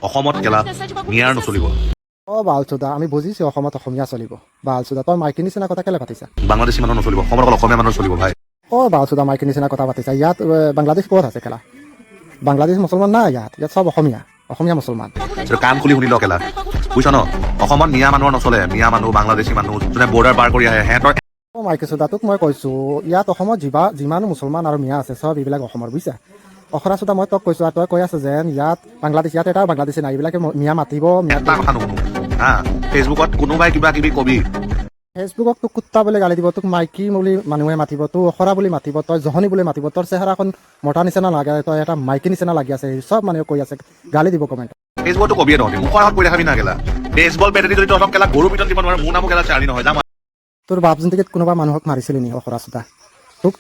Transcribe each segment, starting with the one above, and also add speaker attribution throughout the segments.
Speaker 1: অসমত কেলা মিয়াৰ নচলিব।
Speaker 2: বালচোদা আমি বুজিছোঁ অসমত অসমীয়া চলিব। বালচোদা তই মাইকী নিচিনা কথা কেলে পাতিছা?
Speaker 1: বাংলাদেশী মানুহ নচলিব, অসমত অকল অসমীয়া মানুহ চলিব ভাই।
Speaker 2: বালচোদা মাইকী নিচিনা কথা পাতিছা। ইয়াত বাংলাদেশ ক'ত আছে কেলা? বাংলাদেশ মুছলমান নাই ইয়াত, ইয়াত চব অসমীয়া মুছলমান।
Speaker 1: এইটো কাণ খুলি শুনি ল কেলা, বুজিছ ন? অসমত মিয়া মানুহৰ নচলে, মিয়া মানুহ বাংলাদেশী মানুহ যোনে বৰ্ডাৰ পাৰ কৰি আহে সিহঁতৰ।
Speaker 2: মাইকী চোদা তোক মই কৈছোঁ ইয়াত অসমত যিমান মুছলমান আৰু মিয়া আছে চব এইবিলাক অসমৰ, বুজিছা? অখৰা চোদা মই তোক কৈছোঁ আৰু তই কৈ আছে যেন ইয়াত বাংলাদেশ, ইয়াত এটা বাংলাদেশী নাই, এইবিলাকে মিয়া মাতিব।
Speaker 1: এটা কথা নুশুনো হা, ফেচবুকত কোনোবাই কিবা কিবি কবি,
Speaker 2: ফেচবুকক তোক কুত্তা বুলি গালি দিব, তোক মাইকী বুলি মানুহে মাতিব, তোক অখৰা বুলি মাতিব, তই জহনী বুলি মাতিব, তোৰ চেহেৰাখন মতা নিচিনা লাগে, তই এটা মাইকী নিচিনা লাগি আছে, চব মানুহে কৈ আছে, গালি দিব কমেণ্ট।
Speaker 1: ফেচবুকতো কবিয়ে নহয়, মুখৰ আগত কৈ দেখাবি না কেলা। বেছবল বেটেদি যদি তহঁতক কেলা গৰু পিতন দিব নোৱাৰে, মোৰ নামো কেলা চাৰ্লি নহয়। যাম
Speaker 2: তোৰ বাপ জিন্দিগীত কোনোবা মানুহক মাৰিছিলি নি অখৰা চোদা?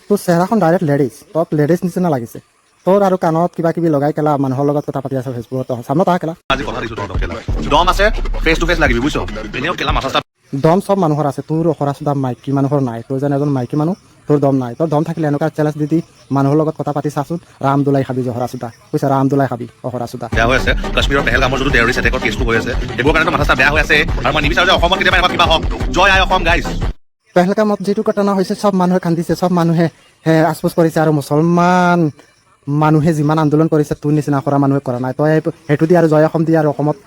Speaker 2: তোৰ চেহেৰাখন ডাইৰেক্ট লেডিজ, তোক লেডিজ নিচিনা লাগিছে। তোৰ আৰু কাণত কিবা কিবি লগাই কেলা মানুহৰ লগত কথা পাতি আছে ফেচবুকত, চামত আহ কেলা।
Speaker 1: আজি কথা দিছোঁ তহঁতক কেলা, দম আছে ফেচ টু ফেচ লাগিবি বুজিছ, এনেও কেলা মাথা চাথা।
Speaker 2: দম চব মানুহৰ আছে, তোৰ অখৰা চোদা মাইকী মানুহৰ নাই। তোৰ যেন এজন মাইকী মানুহ, তোৰ দম নাই। তোৰ দম থাকিলে এনেকুৱা চেলেঞ্জ দি মানুহৰ লগত কথা পাতি চাচোন, ৰাম দোলাই খাবি অখৰা চোদা, বুজিছা? ৰাম দোলাই খাবি অখৰা চোদা।
Speaker 1: বেয়া হৈ আছে কাশ্মীৰৰ পেহেলগামৰ যোনটো টেৰৰিষ্ট এটেকৰ কেছটো হৈ আছে, সেইবোৰ কাৰণে মাথা চাথা বেয়া হৈ আছে। আৰু মই নিবিচাৰোঁ যে অসমত কেতিয়াবা এনেকুৱা কিবা হওক। জয় আই অসম গাইজ।
Speaker 2: পেহেলগামত যিটো ঘটনা হৈছে চব মানুহে কান্দিছে, চব মানুহে আচপোচ কৰিছে, আৰু মুছলমান মানুহে যিমান আন্দোলন কৰিছে তোৰ নিচিনা কৰা মানুহে কৰা নাই। তই সেইটো দি আৰু জয় অসম দি আৰু অসমত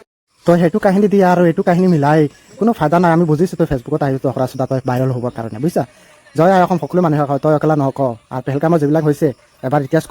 Speaker 2: তই সেইটো কাহিনী দি আৰু এইটো কাহিনী মিলাই কোনো ফাইদা নাই। আমি বুজিছোঁ তই ফেচবুকত আহিছোঁ অখৰা চোদা, তই ভাইৰেল হ'বৰ কাৰণে, বুজিছা? জয় আই অসম সকলো মানুহে কয়, তই অকলে নক। আৰু পেহেলগামত যিবিলাক হৈছে এবাৰ ইতিহাস